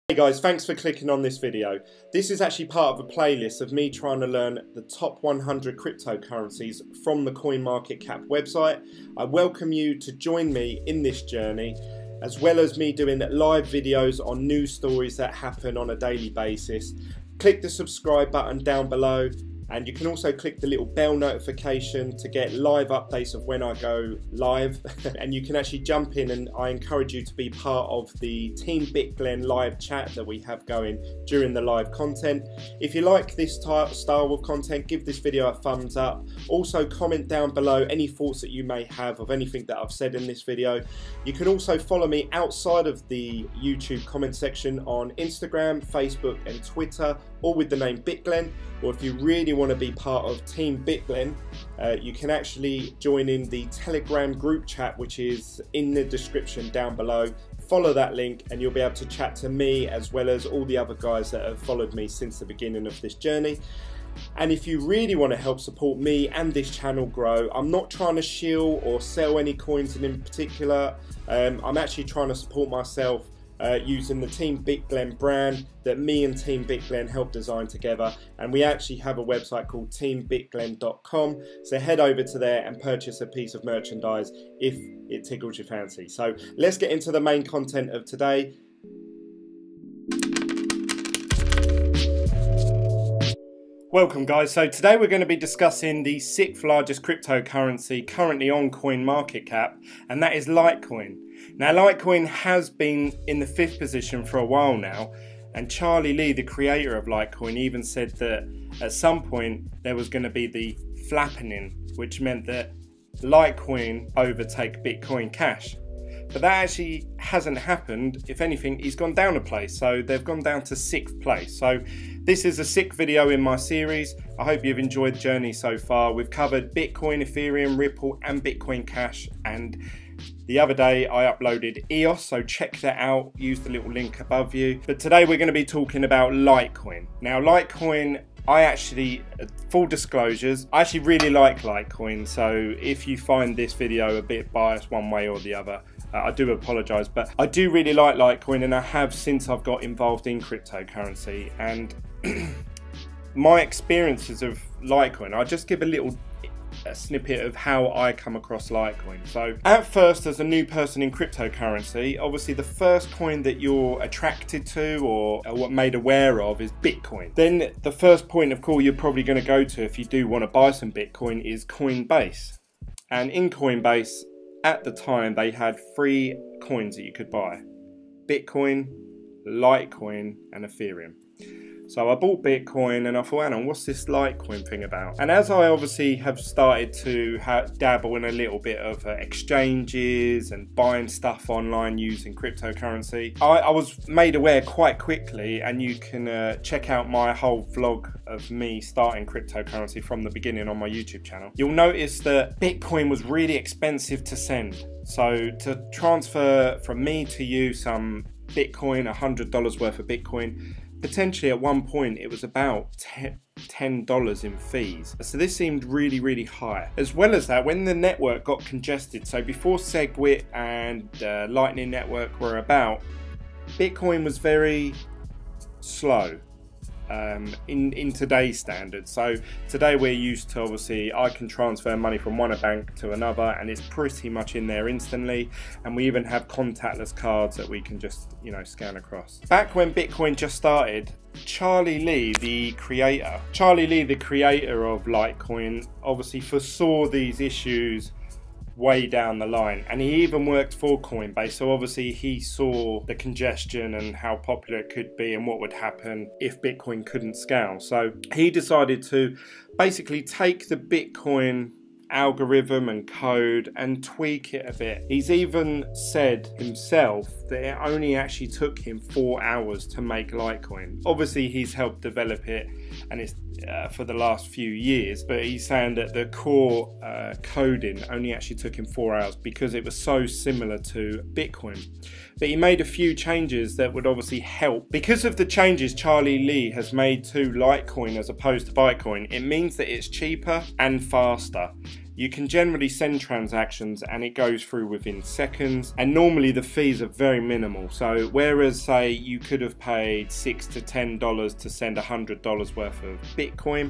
Hey guys, thanks for clicking on this video. This is actually part of a playlist of me trying to learn the top 100 cryptocurrencies from the CoinMarketCap website. I welcome you to join me in this journey, as well as me doing live videos on news stories that happen on a daily basis. Click the subscribe button down below, and you can also click the little bell notification to get live updates of when I go live. And you can actually jump in, and I encourage you to be part of the Team Glen live chat that we have going during the live content. If you like this style of content, give this video a thumbs up. Also comment down below any thoughts that you may have of anything that I've said in this video. You can also follow me outside of the YouTube comment section on Instagram, Facebook and Twitter, all with the name Glen. Or if you really want to be part of Team Glen, you can actually join in the Telegram group chat, which is in the description down below. Follow that link and you'll be able to chat to me as well as all the other guys that have followed me since the beginning of this journey. And if you really want to help support me and this channel grow, I'm not trying to shill or sell any coins in particular. I'm actually trying to support myself using the Team Glen brand that me and Team Glen helped design together, and we actually have a website called teambitglen.com, so head over to there and purchase a piece of merchandise if it tickles your fancy. So let's get into the main content of today. Welcome guys, so today we're going to be discussing the 6th largest cryptocurrency currently on CoinMarketCap, and that is Litecoin. Now Litecoin has been in the 5th position for a while now, and Charlie Lee, the creator of Litecoin, even said that at some point there was going to be the flattening, which meant that Litecoin overtake Bitcoin Cash. But that actually hasn't happened. If anything, he's gone down a place, so they've gone down to 6th place. So this is a 6th video in my series. I hope you've enjoyed the journey so far. We've covered Bitcoin, Ethereum, Ripple and Bitcoin Cash, and the other day I uploaded EOS, so check that out, use the little link above you. But today we're going to be talking about Litecoin. Now Litecoin, full disclosures, I actually really like Litecoin, so if you find this video a bit biased one way or the other, I do apologise, but I do really like Litecoin, and I have since I've got involved in cryptocurrency. And my experiences of Litecoin, I'll just give a snippet of how I come across Litecoin. So at first, as a new person in cryptocurrency, obviously the first coin that you're attracted to or what made aware of is Bitcoin. Then the first point of call you're probably going to go to if you do want to buy some Bitcoin is Coinbase. And in Coinbase at the time they had 3 coins that you could buy: Bitcoin, Litecoin and Ethereum. So I bought Bitcoin and I thought, hang on, what's this Litecoin thing about? And as I obviously have started to dabble in a little bit of exchanges and buying stuff online using cryptocurrency, I was made aware quite quickly, and you can check out my whole vlog of me starting cryptocurrency from the beginning on my YouTube channel. You'll notice that Bitcoin was really expensive to send. So to transfer from me to you some Bitcoin, $100 worth of Bitcoin, potentially at one point it was about $10 in fees. So this seemed really high. As well as that, when the network got congested, so before SegWit and Lightning Network were about, Bitcoin was very slow in today's standards. So today we're used to, obviously I can transfer money from one bank to another and it's pretty much in there instantly, and we even have contactless cards that we can just, you know, scan across. Back when Bitcoin just started, Charlie Lee, the creator of Litecoin, obviously foresaw these issues way down the line, and he even worked for Coinbase, so obviously he saw the congestion and how popular it could be and what would happen if Bitcoin couldn't scale. So he decided to basically take the Bitcoin algorithm and code and tweak it a bit. He's even said himself that it only actually took him 4 hours to make Litecoin. Obviously he's helped develop it, and it's for the last few years, but he's saying that the core coding only actually took him 4 hours because it was so similar to Bitcoin. But he made a few changes that would obviously help. Because of the changes Charlie Lee has made to Litecoin as opposed to Bitcoin, it means that it's cheaper and faster. you can generally send transactions and it goes through within seconds, and normally the fees are very minimal. So whereas say you could have paid $6 to $10 to send $100 worth of Bitcoin,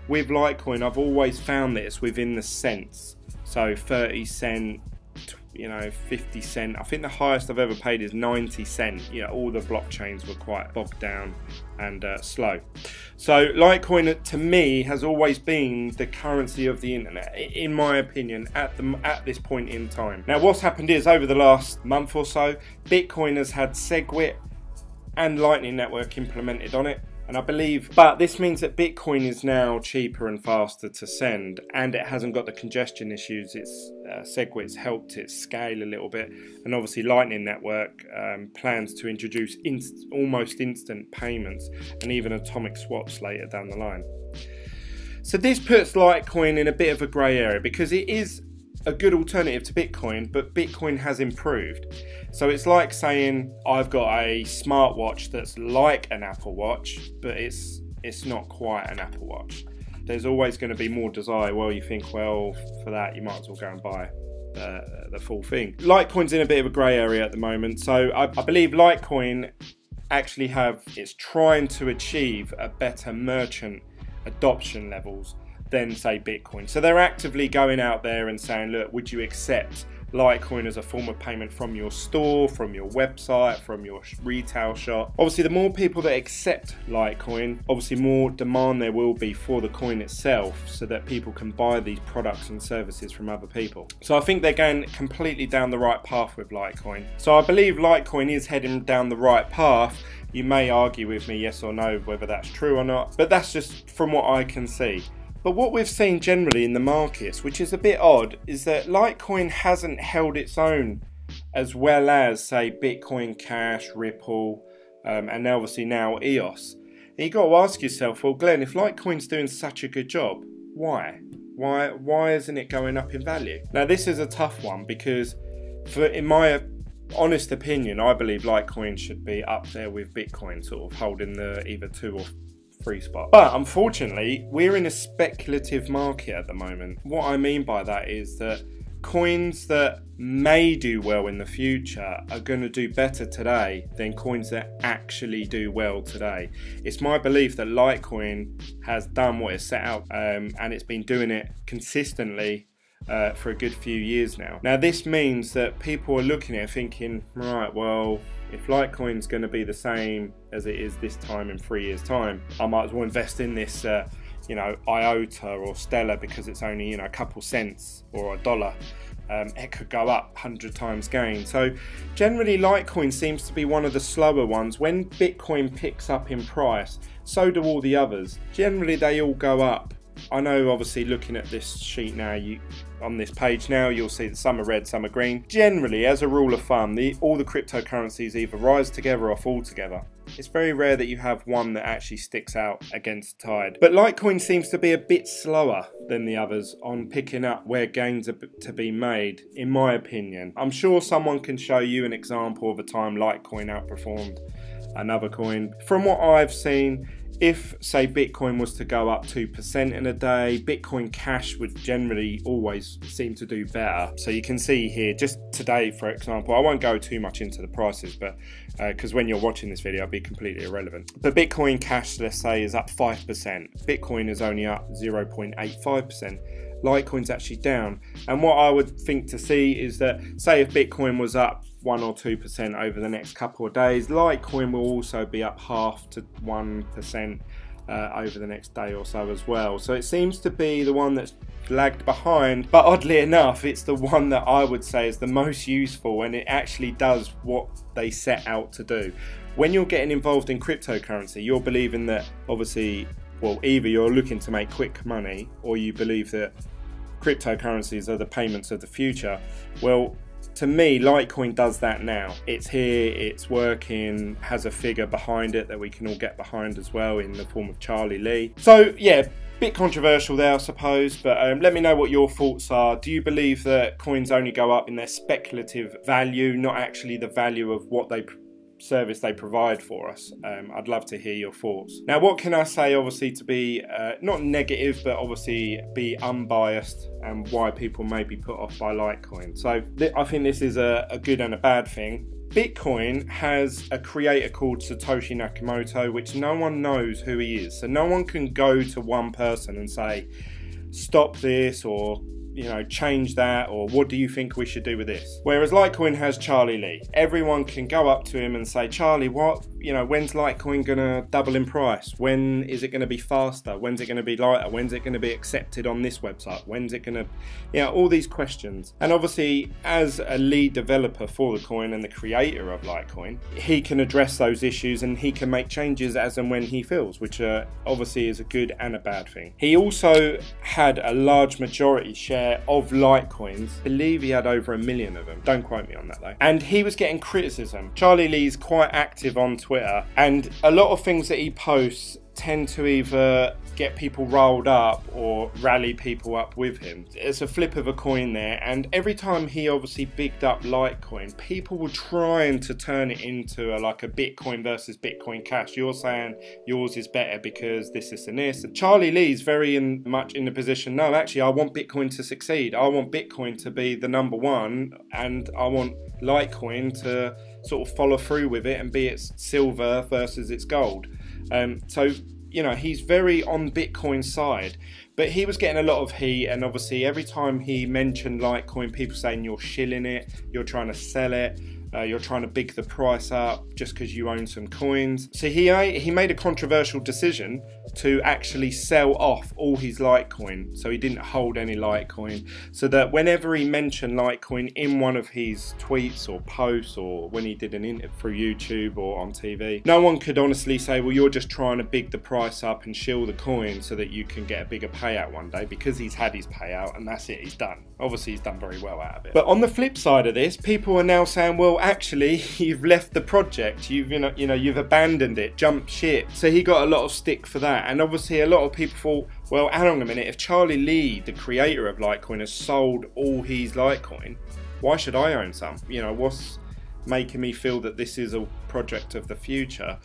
with Litecoin I've always found that it's within the cents. So 30 cent, 50 cent. I think the highest I've ever paid is 90 cent. All the blockchains were quite bogged down and slow. So Litecoin to me has always been the currency of the internet, in my opinion, at this point in time. Now what's happened is over the last month or so, Bitcoin has had SegWit and Lightning Network implemented on it. And I believe, but this means that Bitcoin is now cheaper and faster to send, and it hasn't got the congestion issues. It's SegWit's helped it scale a little bit, and obviously Lightning Network plans to introduce almost instant payments and even atomic swaps later down the line. So this puts Litecoin in a bit of a grey area because it is a good alternative to Bitcoin, but Bitcoin has improved. So it's like saying I've got a smartwatch that's like an Apple Watch, but it's not quite an Apple Watch. There's always going to be more desire. Well, you think, well, for that you might as well go and buy the full thing. Litecoin's in a bit of a grey area at the moment, so I believe Litecoin actually it's trying to achieve a better merchant adoption levels than say Bitcoin. So they're actively going out there and saying, look, would you accept Litecoin as a form of payment from your store, from your website, from your retail shop? Obviously the more people that accept Litecoin, obviously more demand there will be for the coin itself, so that people can buy these products and services from other people. So I think they're going completely down the right path with Litecoin. So I believe Litecoin is heading down the right path. You may argue with me yes or no whether that's true or not, but that's just from what I can see. But what we've seen generally in the markets, which is a bit odd, is that Litecoin hasn't held its own as well as, say, Bitcoin Cash, Ripple, and obviously now EOS. And you've got to ask yourself, well, Glenn, if Litecoin's doing such a good job, why? Why isn't it going up in value? Now, this is a tough one because, in my honest opinion, I believe Litecoin should be up there with Bitcoin, sort of holding the either 2 or 3 spot. But unfortunately, we're in a speculative market at the moment. What I mean by that is that coins that may do well in the future are going to do better today than coins that actually do well today. It's my belief that Litecoin has done what it set out, and it's been doing it consistently for a good few years now. Now this means that people are looking at it thinking, right, well, if Litecoin's going to be the same as it is this time in 3 years time, I might as well invest in this IOTA or Stellar because it's only a couple cents or $1. It could go up 100 times gain. So generally Litecoin seems to be one of the slower ones. When Bitcoin picks up in price, so do all the others. Generally they all go up. I know obviously looking at this sheet now, on this page now, you'll see that some are red, some are green. Generally, as a rule of thumb, all the cryptocurrencies either rise together or fall together. It's very rare that you have one that actually sticks out against the tide. But Litecoin seems to be a bit slower than the others on picking up where gains are to be made, in my opinion. I'm sure someone can show you an example of a time Litecoin outperformed another coin. From what I've seen, if, say, Bitcoin was to go up 2% in a day, Bitcoin Cash would generally always seem to do better. So you can see here, just today, for example, I won't go too much into the prices, but because when you're watching this video, it'll be completely irrelevant. But Bitcoin Cash, let's say, is up 5%. Bitcoin is only up 0.85%. Litecoin's actually down. And what I would think to see is that, say, if Bitcoin was up 1 or 2% over the next couple of days, Litecoin will also be up 0.5 to 1% over the next day or so as well. So it seems to be the one that's lagged behind, but oddly enough, it's the one that I would say is the most useful, and it actually does what they set out to do. When you're getting involved in cryptocurrency, you're believing that, obviously, well, either you're looking to make quick money or you believe that cryptocurrencies are the payments of the future. Well, to me, Litecoin does that now. It's here, it's working, has a figure behind it that we can all get behind as well in the form of Charlie Lee. So yeah, bit controversial there, I suppose, but let me know what your thoughts are. Do you believe that coins only go up in their speculative value, not actually the value of what they service they provide for us. I'd love to hear your thoughts. Now, what can I say, obviously, to be not negative, but obviously be unbiased, and why people may be put off by Litecoin? So I think this is a good and a bad thing. Bitcoin has a creator called Satoshi Nakamoto, which no one knows who he is. So no one can go to one person and say, stop this, or change that, or what do you think we should do with this? Whereas Litecoin has Charlie Lee. Everyone can go up to him and say, Charlie, when's Litecoin gonna double in price? When is it gonna be faster? When's it gonna be lighter? When's it gonna be accepted on this website? When's it gonna, all these questions. And obviously, as a lead developer for the coin and the creator of Litecoin, he can address those issues and he can make changes as and when he feels, which obviously is a good and a bad thing. He also had a large majority share of Litecoins. I believe he had over 1 million of them. Don't quote me on that though. And he was getting criticism. Charlie Lee's quite active on Twitter, and a lot of things that he posts tend to either get people riled up or rally people up with him. It's a flip of a coin there, and every time he obviously bigged up Litecoin, people were trying to turn it into like a Bitcoin versus Bitcoin Cash. You're saying yours is better because this and this. And Charlie Lee's very much in the position, no, actually I want Bitcoin to succeed. I want Bitcoin to be the #1, and I want Litecoin to sort of follow through with it and be its silver versus its gold. So he's very on Bitcoin's side, but he was getting a lot of heat, and obviously every time he mentioned Litecoin, people saying you're shilling it, you're trying to sell it, you're trying to big the price up just because you own some coins. So he made a controversial decision to actually sell off all his Litecoin, so he didn't hold any Litecoin, so that whenever he mentioned Litecoin in one of his tweets or posts, or when he did an interview through YouTube or on TV, no one could honestly say, well, you're just trying to big the price up and shill the coin so that you can get a bigger payout one day, because he's had his payout and that's it, he's done. Obviously he's done very well out of it. But on the flip side of this, people are now saying, well, actually you've left the project, you've abandoned it, jumped ship. So he got a lot of stick for that. And obviously a lot of people thought, well, hang on a minute, if Charlie Lee, the creator of Litecoin, has sold all his Litecoin, why should I own some? What's making me feel that this is a project of the future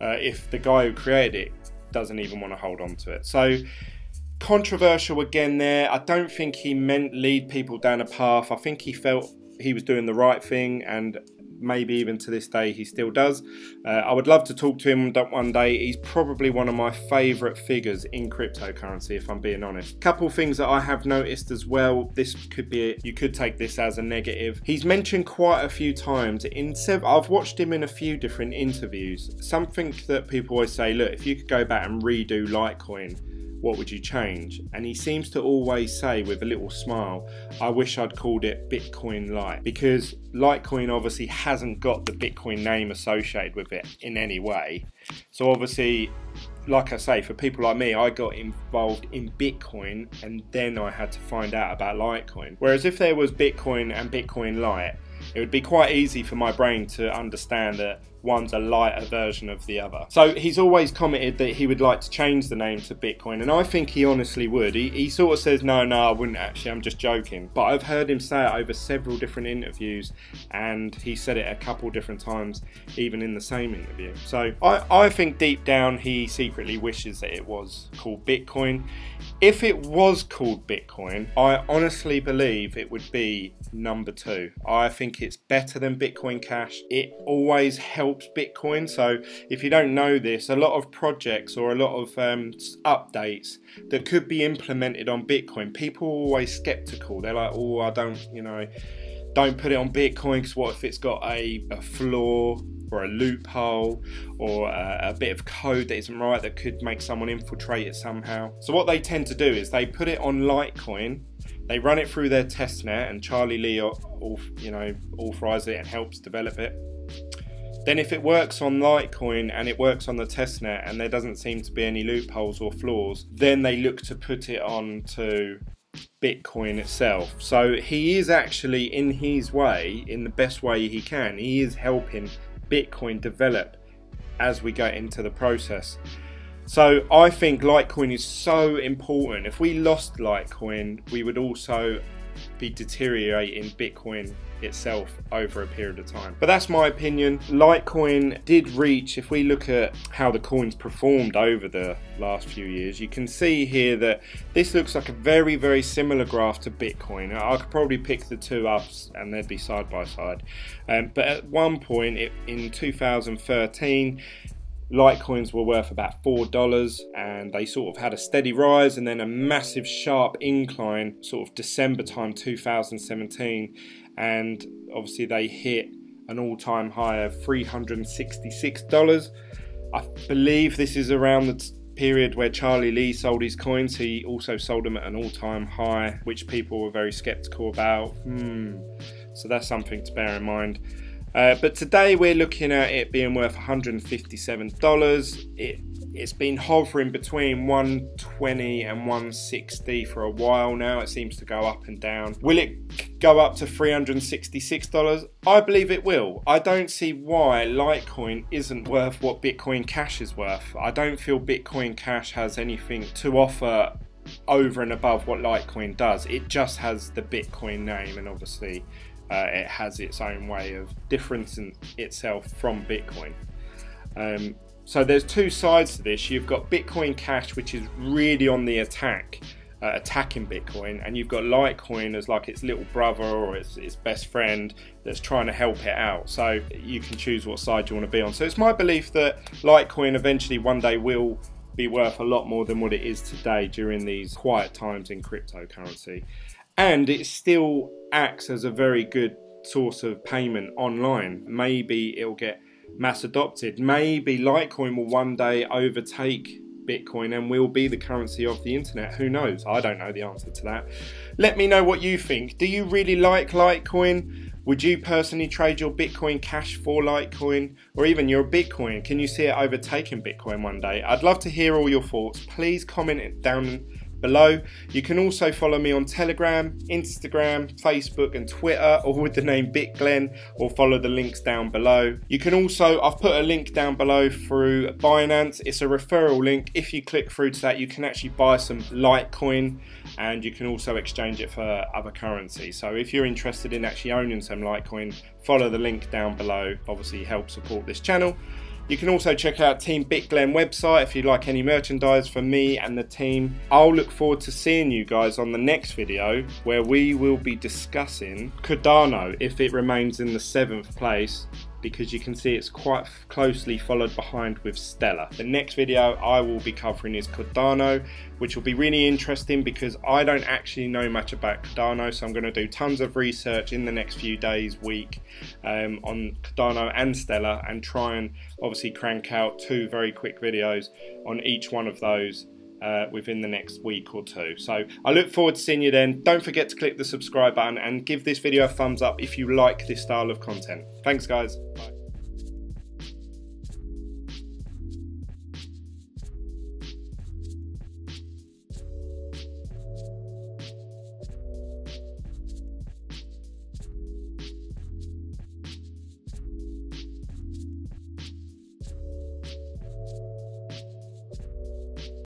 if the guy who created it doesn't even want to hold on to it? So controversial again there. I don't think he meant lead people down a path. I think he felt he was doing the right thing, and maybe even to this day he still does. I would love to talk to him one day. He's probably one of my favourite figures in cryptocurrency, if I'm being honest. Couple things that I have noticed as well, this could be, you could take this as a negative. He's mentioned quite a few times, I've watched him in a few different interviews, something that people always say, look, if you could go back and redo Litecoin, what would you change? And he seems to always say with a little smile, I wish I'd called it Bitcoin Lite, because Litecoin obviously hasn't got the Bitcoin name associated with it in any way. So obviously, like I say, for people like me, I got involved in Bitcoin and then I had to find out about Litecoin. Whereas if there was Bitcoin and Bitcoin Lite, it would be quite easy for my brain to understand that one's a lighter version of the other. So he's always commented that he would like to change the name to Bitcoin, and I think he honestly would. He sort of says, no, I wouldn't actually, I'm just joking. But I've heard him say it over several different interviews, and he said it a couple different times, even in the same interview. So I think deep down he secretly wishes that it was called Bitcoin. If it was called Bitcoin, I honestly believe it would be #2. I think it's better than Bitcoin Cash. It always helps Bitcoin. So if you don't know this, a lot of projects or a lot of updates that could be implemented on Bitcoin, people are always skeptical. They're like, oh, I don't put it on Bitcoin because what if it's got a flaw or a loophole or a bit of code that isn't right that could make someone infiltrate it somehow. So what they tend to do is they put it on Litecoin, they run it through their testnet, and Charlie Lee authorizes it and helps develop it. Then if it works on Litecoin and it works on the testnet and there doesn't seem to be any loopholes or flaws, then they look to put it on to Bitcoin itself. So he is actually, in his way, in the best way he can, he is helping Bitcoin develop as we go into the process. So I think Litecoin is so important. If we lost Litecoin, we would also be deteriorating Bitcoin itself over a period of time. But that's my opinion. Litecoin did reach, if we look at how the coins performed over the last few years, you can see here that this looks like a very, very similar graph to Bitcoin. I could probably pick the two up and they'd be side by side. But at one point in 2013, Litecoins were worth about $4 and they sort of had a steady rise and then a massive sharp incline sort of December time 2017, and obviously they hit an all-time high of $366. I believe this is around the period where Charlie Lee sold his coins. He also sold them at an all-time high, which people were very skeptical about. So that's something to bear in mind. But today we're looking at it being worth $157. It's been hovering between 120 and 160 for a while now. It seems to go up and down. Will it go up to $366? I believe it will. I don't see why Litecoin isn't worth what Bitcoin Cash is worth. I don't feel Bitcoin Cash has anything to offer over and above what Litecoin does. It just has the Bitcoin name, and obviously it has its own way of differencing itself from Bitcoin. So there's two sides to this. You've got Bitcoin Cash, which is really on the attacking Bitcoin, and you've got Litecoin as like its little brother or its best friend that's trying to help it out. So you can choose what side you want to be on. So it's my belief that Litecoin eventually one day will be worth a lot more than what it is today during these quiet times in cryptocurrency. And it still acts as a very good source of payment online. Maybe it'll get mass adopted. Maybe Litecoin will one day overtake Bitcoin and will be the currency of the internet. Who knows? I don't know the answer to that. Let me know what you think. Do you really like Litecoin? Would you personally trade your Bitcoin Cash for Litecoin, or even your Bitcoin? Can you see it overtaking Bitcoin one day? I'd love to hear all your thoughts. Please comment it down below. You can also follow me on Telegram, Instagram, Facebook and Twitter, all with the name BitGlen, or follow the links down below. You can also, I've put a link down below through Binance. It's a referral link. If you click through to that, you can actually buy some Litecoin and you can also exchange it for other currency. So if you're interested in actually owning some Litecoin, follow the link down below. Obviously help support this channel. You can also check out Team BitGlen website if you'd like any merchandise from me and the team. I'll look forward to seeing you guys on the next video, where we will be discussing Cardano if it remains in the 7th place, because you can see it's quite closely followed behind with Stellar. The next video I will be covering is Cardano, which will be really interesting because I don't actually know much about Cardano, so I'm going to do tons of research in the next few days, week, on Cardano and Stellar, and try and obviously crank out 2 very quick videos on each one of those within the next week or 2. So I look forward to seeing you then. Don't forget to click the subscribe button and give this video a thumbs up if you like this style of content. Thanks guys. Bye.